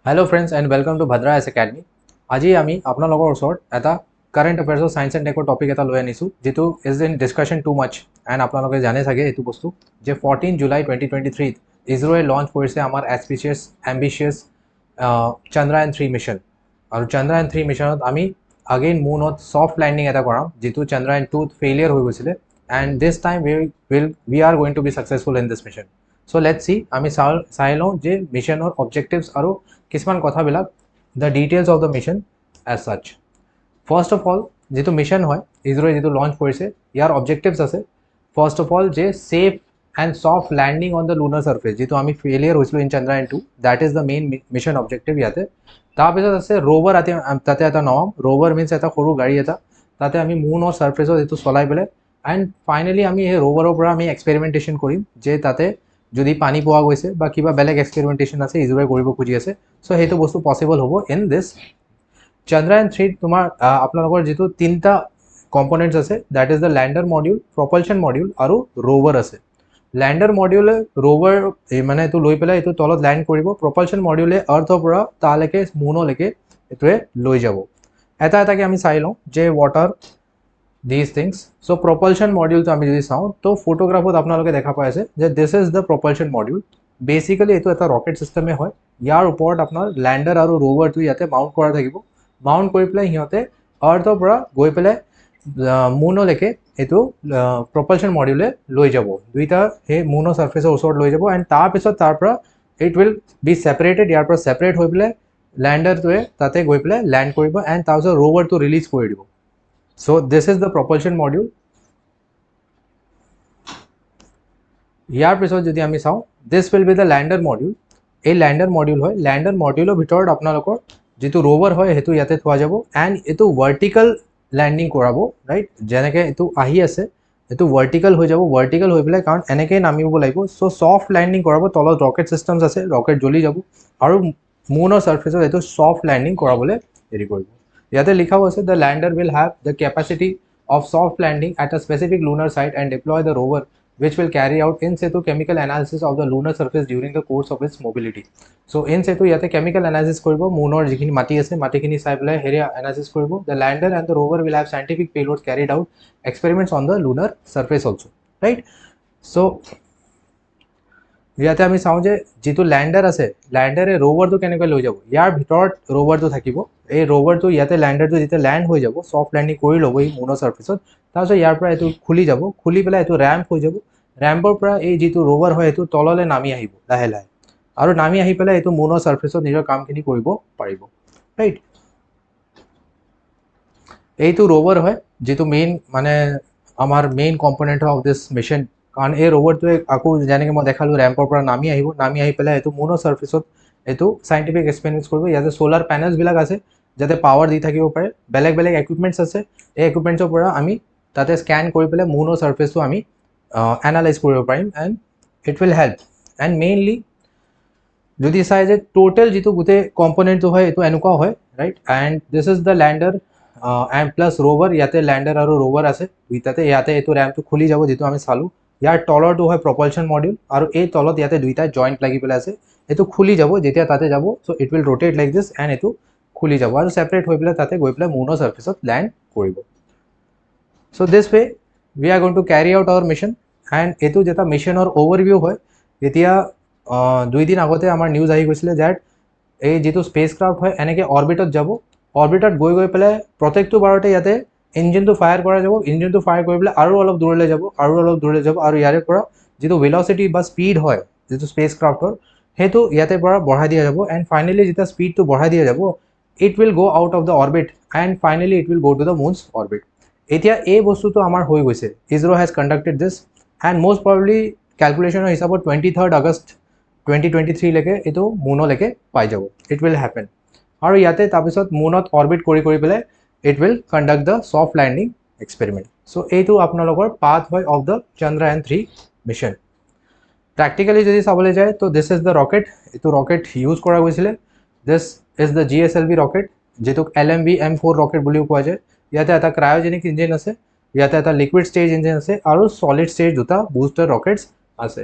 Hello friends and welcome to Bhadra S Academy. আজি আমি আপোনালোকৰ ওচৰত এটা কাৰেণ্ট এফেয়াৰ্ছৰ সায়েন্স এণ্ড টেকৰ টপিক এটা লৈ আনিছোঁ যেটো is in discussion too much and আপোনালোকে জানে চাগে এইটো বস্তু যে 14 জুলাই 2023 ইছৰোৱে লঞ্চ কৰিছে আমাৰ এম্বিচিয়াছ চন্দ্ৰায়ন 3 মিছন আৰু চন্দ্ৰায়ন 3 মিছনত আমি আগেইন মুনত ছফ্ট লেণ্ডিং এটা কৰাম যেটো চন্দ্ৰায়ন 2 ফেইলিয়াৰ হৈ গৈছিলে and this time we are going to be successful in this mission. So let's see আমি চাই লওঁ যে মিছনৰ অবজেক্টিভছ আৰু কিছুমান কথাবিলাক the details of the mission as such. First of all যেটো মিছন হয় ইছৰোৱে যেটো লঞ্চ কৰিছে ইয়াৰ অবজেক্টিভছ আছে ফাৰ্ষ্ট অফ অল যে safe and soft landing on the lunar surface যেটো আমি ফেইলিয়াৰ হৈছিলোঁ in Chandrayaan 2 that is the main mission objective ইয়াতে তাৰপিছত আছে ৰোভাৰ তাতে এটা নমাম ৰোভাৰ মিন্স এটা সৰু গাড়ী এটা তাতে আমি মুনৰ সাৰফেসত এইটো চলাই পেলাই এণ্ড ফাইনেলি আমি এই ৰোভাৰৰ পৰা আমি এক্সপেৰিমেণ্টেশ্যন কৰিম যে তাতে যদি পানী পোৱা গৈছে বা কিবা বেলেগ এক্সপেৰিমেণ্টেশ্যন আছে ইছৰোৱে কৰিব খুজি আছে সো সেইটো বস্তু পসিবল হ'ব ইন দিছ চন্দ্ৰায়ন 3 তোমাৰ আপোনালোকৰ যেটো তিনটা কম্পোনেন্টস আছে that is the lander module propulsion module আৰু ৰোভাৰ আছে ল্যান্ডাৰ মডিউলে ৰোভাৰ মানে এইটো লৈ পেলাই এইটো তলত ল্যান্ড কৰিব প্ৰপালশন মডিউলে আৰ্থৰ পৰা তালৈকে মুনলৈকে এইটোৱে লৈ যাব এটা এটাকে আমি চাই লওঁ যে water these things. So propulsion module to আমি যদি চাও তো ফটোগ্রাফত আপোনালোকে দেখা পাই আছে যে this is the propulsion module. Basically এটো এটা রকেট সিস্টেমে হয় ইয়াৰ ওপৰত আপোনাৰ ল্যান্ডাৰ আৰু ৰোভাৰ টো ইয়াতে মাউন্ট কৰা থাকিব মাউন্ট কৰি পেলাই হিয়তে আৰ্থৰ পৰা গৈ পেলাই মুনলৈকে এটো propulsion module লৈ যাব দুইটা হে মুনৰ সাৰফেসৰ ওচৰত লৈ যাব এন্ড তাৰ পিছত তাৰ পৰা it will be separated ইয়াৰ পৰা সেপাৰেট হৈ পেলাই ল্যান্ডাৰ টোৱে তাতে গৈ পেলাই ল্যান্ড কৰিব এন্ড তাৰপিছত ৰোভাৰ টো ৰিলিজ কৰি দিব So this is the propulsion module. ইয়াৰ পিছত যদি আমি চাও this will be the lander module. এই lander module হয় lander moduleৰ ভিতৰত আপোনালোকৰ যেটো rover হয় হেতু ইয়াতে থোৱা যাব and এটো vertical landing কৰাব ৰাইট যেনেকৈ এটো আহি আছে এটো vertical হৈ যাব vertical হৈ পেলাই কাৰণ এনেকৈ নামিব লাগিব সো soft landing কৰাব তলত rocket systems আছে rocket জ্বলি যাব আৰু মুনৰ সাৰফেসত এটো soft landing কৰাবলৈ হেৰি কৰিব ইয়াতে লিখা আছে the lander will have the capacity of soft landing at a specific lunar site and deploy the rover which will carry out in situ chemical analysis of the lunar surface during the course of its mobility. So in situ ইয়াতে chemical analysis কৰিব মুনৰ যিখিনি মাটি আছে মাটিখিনি চাই পেলাই হেৰিয়া analysis কৰিব the lander and the rover will have scientific payloads carried out experiments on the lunar surface also right. So ইয়াতে আমি চাও যে যেটো ল্যান্ডাৰ আছে ল্যান্ডাৰে ৰোভাৰটো কেনেকৈ লৈ যাব ইয়াৰ ভিতৰত ৰোভাৰটো থাকিব এই ৰোভাৰটো ইয়াতে ল্যান্ডাৰটো যেতিয়া ল্যান্ড হৈ যাব সফ্ট ল্যান্ডিং কৰি ল'ব এই মুনৰ সাৰফেসত তাৰপিছত ইয়াৰ পৰা এটো খুলি যাব খুলি পেলাই এটো ৰ্যাম্প হৈ যাব ৰ্যাম্পৰ পৰা এই যেটো ৰোভাৰ হয় এটো তললৈ নামি আহিব লাহে লাহে আৰু নামি আহি পেলাই এটো মুনৰ সাৰফেসত নিজৰ কামখিনি কৰিব পাৰিব ৰাইট এইটো ৰোভাৰ হয় যেটো মেইন মানে আমাৰ main component of this mission কাৰণ এই ৰোভাৰটোৱে আকৌ যেনেকৈ মই দেখালো ৰ্যাম্পৰ পৰা নামি আহি পেলাই এটো মুনৰ সাৰফেসত এটো সাইন্টিফিক এক্সপেৰিমেন্টস কৰিব ইয়াতে সোলাৰ প্যানেলস বিলাক আছে যাতে পাৱাৰ দি থাকিব পাৰে বেলেগ বেলেগ ইকুইপমেন্টস আছে এই ইকুইপমেন্টছৰ পৰা আমি তাতে স্ক্যান কৰি পেলাই মুনৰ সাৰফেসটো আমি এনালাইজ কৰিব পাৰিম and it will help and mainly যদি চাই যে টোটাল যেটো গুটে কম্পোনেন্টটো হয় এটো এনেকুৱা হয় right and this is the lander and plus rover ইয়াতে ল্যান্ডাৰ আৰু ৰোভাৰ আছে দুইটাতে ইয়াতে এটো ৰ্যাম্পটো খুলি যাব যেটো আমি চালো ইয়াৰ তলৰটো হয় প্ৰপালশন মডিউল আৰু এই তলত ইয়াতে দুইটা জয়েন্ট লাগি পেলাই আছে এটো খুলি যাব যেতিয়া তাতে যাব so it will rotate like this and এটো খুলি যাব আৰু সেপাৰেট হৈ পেলাই তাতে গৈ পেলাই মুনৰ সাৰফেসত ল্যান্ড কৰিব so this way we are going to carry out our mission and এটো যেটা মিশনৰ ওভাৰভিউ হয় এতিয়া দুই দিন আগতে আমাৰ নিউজ আহি গৈছিলে দ্যাট এই যেটো স্পেসক্ৰাফ্ট হয় এনেকৈ অৰবিটত যাব অৰবিটত গৈ পেলাই প্ৰত্যেকটো বাৰতে ইয়াতে ইঞ্জিনটো ফায়াৰ কৰা যাব ইঞ্জিনটো ফায়াৰ কৰি পেলাই আৰু অলপ দূৰলৈ যাব আৰু ইয়াৰে পৰা যেটো ভেলোসিটি বা স্পীড হয় যেটো স্পেসক্ৰাফ্টৰ হেতু ইয়াতে পৰা বঢ়াই দিয়া যাব এন্ড ফাইনালি যেতিয়া স্পীডটো বঢ়াই দিয়া যাব it will go out of the orbit and finally it will go to the moon's orbit এতিয়া এই বস্তুটো আমাৰ হৈ গৈছে ISRO has conducted this and most probably calculationৰ হিচাপত 23rd August 2023 লৈকে এটো মুনলৈকে পাই যাব it will happen আৰু ইয়াতে তাৰপিছত মুনত অৰবিট কৰি পেলাই it will conduct the soft landing experiment so এইটো আপোনালোকৰ পাথ হয় of the Chandrayaan 3 mission practically যদি চাবলৈ যায় তো this is the rocket এটো ৰকেট ইউজ কৰা গৈছিলে this is the GSLV rocket যেটোক LMV M4 rocket বুলিও কোৱা যায় ইয়াতে এটা ক্ৰায়োজেনিক ইঞ্জিন আছে ইয়াতে এটা লিকুইড স্টেজ ইঞ্জিন আছে আৰু সলিড স্টেজ দুটা বুস্টাৰ ৰকেটস আছে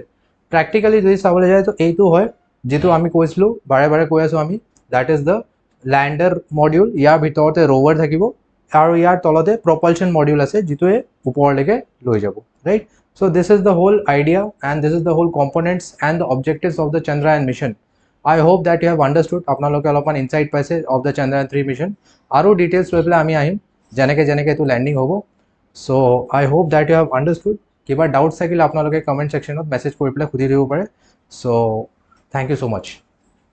প্ৰ্যাকটিক্যালি যদি চাবলৈ যায় তো এইটো হয় যেটো আমি কৈছিলো বাৰে বাৰে কৈ আছো আমি that is the lander module. ইয়াৰ ভিতৰতে ৰ'ভাৰ থাকিব আৰু ইয়াৰ তলতে প্ৰপালশ্যন মডিউল আছে যিটোৱে ওপৰলৈকে লৈ যাব, right? So this is the whole idea and this is the whole components and the objectives of the Chandrayaan mission. I hope that you have understood. আপোনালোকে অলপমান ইনসাইট পাইছে of the Chandrayaan 3 mission। আৰু details লৈ পেলাই আমি আহিম যেনেকৈ এইটো লেণ্ডিং হ'ব। So I hope that you have understood. কিবা ডাউটছ থাকিলে আপোনালোকে কমেণ্ট ছেকশ্যনত মেছেজ কৰি পেলাই সুধি দিব পাৰে। So thank you so much.